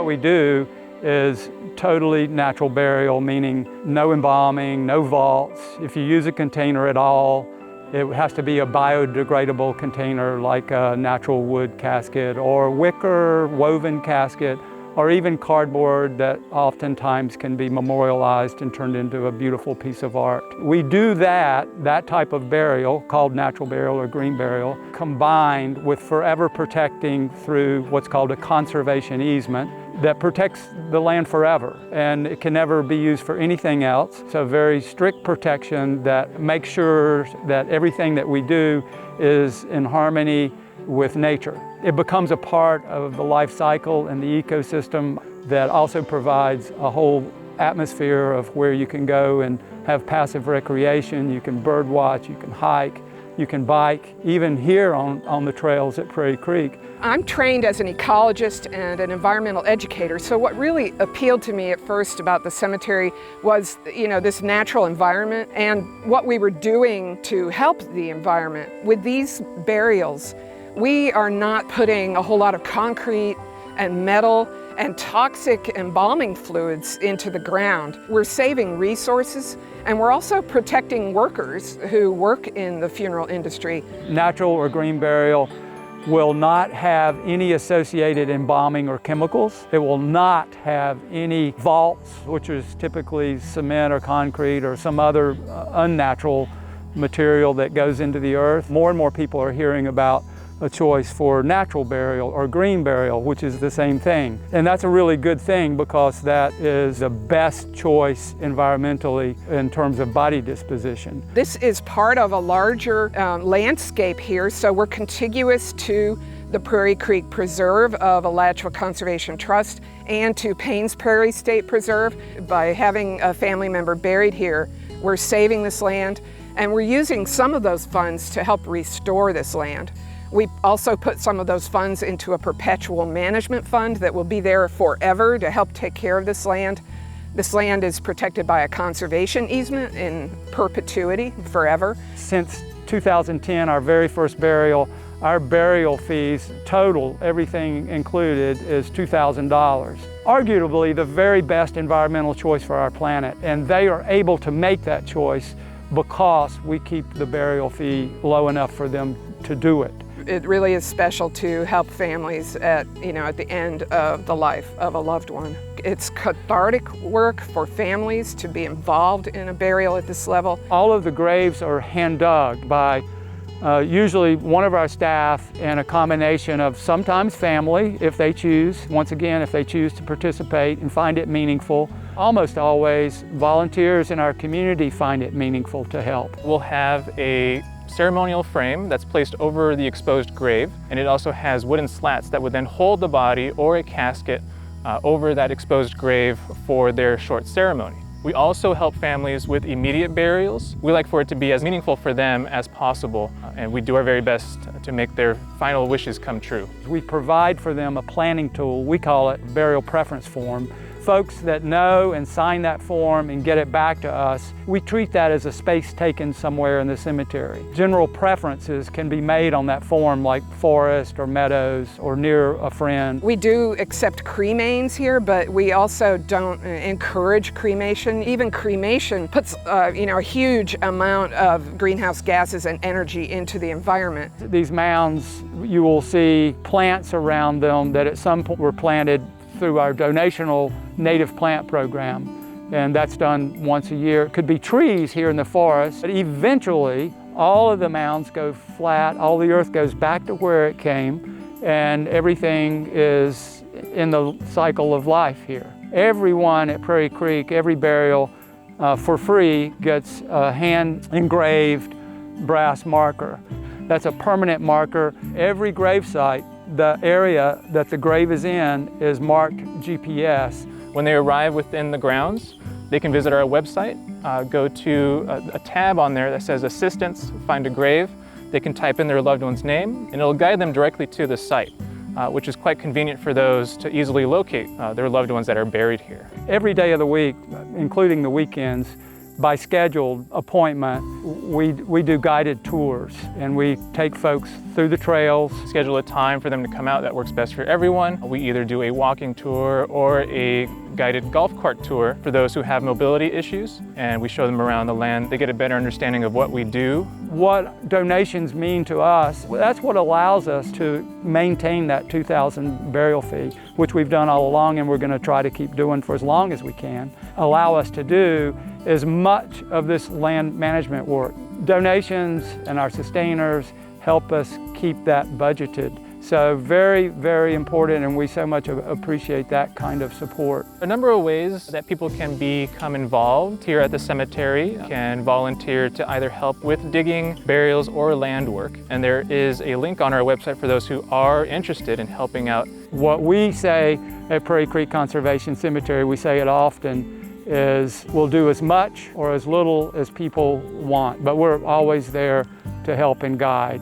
What we do is totally natural burial, meaning no embalming, no vaults. If you use a container at all, it has to be a biodegradable container like a natural wood casket or wicker woven casket, or even cardboard that oftentimes can be memorialized and turned into a beautiful piece of art. We do that type of burial, called natural burial or green burial, combined with forever protecting through what's called a conservation easement that protects the land forever, and it can never be used for anything else. So very strict protection that makes sure that everything that we do is in harmony with nature. It becomes a part of the life cycle and the ecosystem that also provides a whole atmosphere of where you can go and have passive recreation. You can bird watch, you can hike, you can bike, even here on the trails at Prairie Creek. I'm trained as an ecologist and an environmental educator, so what really appealed to me at first about the cemetery was, this natural environment and what we were doing to help the environment. With these burials, we are not putting a whole lot of concrete and metal and toxic embalming fluids into the ground. We're saving resources, and we're also protecting workers who work in the funeral industry. Natural or green burial will not have any associated embalming or chemicals. It will not have any vaults, which is typically cement or concrete or some other unnatural material that goes into the earth. More and more people are hearing about a choice for natural burial or green burial, which is the same thing. And that's a really good thing because that is the best choice environmentally in terms of body disposition. This is part of a larger landscape here, so we're contiguous to the Prairie Creek Preserve of Alachua Conservation Trust and to Payne's Prairie State Preserve. By having a family member buried here, we're saving this land, and we're using some of those funds to help restore this land. We also put some of those funds into a perpetual management fund that will be there forever to help take care of this land. This land is protected by a conservation easement in perpetuity, forever. Since 2010, our very first burial, our burial fees, total, everything included, is $2,000. Arguably the very best environmental choice for our planet, and they are able to make that choice because we keep the burial fee low enough for them to do it. It really is special to help families at the end of the life of a loved one. It's cathartic work for families to be involved in a burial at this level. All of the graves are hand dug by usually one of our staff, and a combination of sometimes family, if they choose, once again, if they choose to participate and find it meaningful. Almost always, volunteers in our community find it meaningful to help. We'll have a ceremonial frame that's placed over the exposed grave, and it also has wooden slats that would then hold the body or a casket over that exposed grave for their short ceremony. We also help families with immediate burials. We like for it to be as meaningful for them as possible, and we do our very best to make their final wishes come true. We provide for them a planning tool. We call it burial preference form. Folks that know and sign that form and get it back to us, we treat that as a space taken somewhere in the cemetery. General preferences can be made on that form, like forest or meadows or near a friend. We do accept cremains here, but we also don't encourage cremation. Even cremation puts a huge amount of greenhouse gases and energy into the environment. These mounds, you will see plants around them that at some point were planted through our donational native plant program, and that's done once a year. It could be trees here in the forest, but eventually all of the mounds go flat, all the earth goes back to where it came, and everything is in the cycle of life here. Everyone at Prairie Creek, every burial for free gets a hand engraved brass marker. That's a permanent marker. Every gravesite, the area that the grave is in is marked GPS. When they arrive within the grounds, they can visit our website, go to a tab on there that says Assistance, Find a Grave. They can type in their loved one's name, and it'll guide them directly to the site, which is quite convenient for those to easily locate their loved ones that are buried here. Every day of the week, including the weekends, by scheduled appointment, we do guided tours, and we take folks through the trails. Schedule a time for them to come out that works best for everyone. We either do a walking tour or a guided golf cart tour for those who have mobility issues, and we show them around the land. They get a better understanding of what we do. What donations mean to us, that's what allows us to maintain that $2,000 burial fee, which we've done all along and we're going to try to keep doing for as long as we can. Allow us to do as much of this land management work. Donations and our sustainers help us keep that budgeted. So very, very important, and we so much appreciate that kind of support. A number of ways that people can become involved here at the cemetery. Can volunteer to either help with digging, burials, or land work. And there is a link on our website for those who are interested in helping out. What we say at Prairie Creek Conservation Cemetery, we say it often, is we'll do as much or as little as people want, but we're always there to help and guide.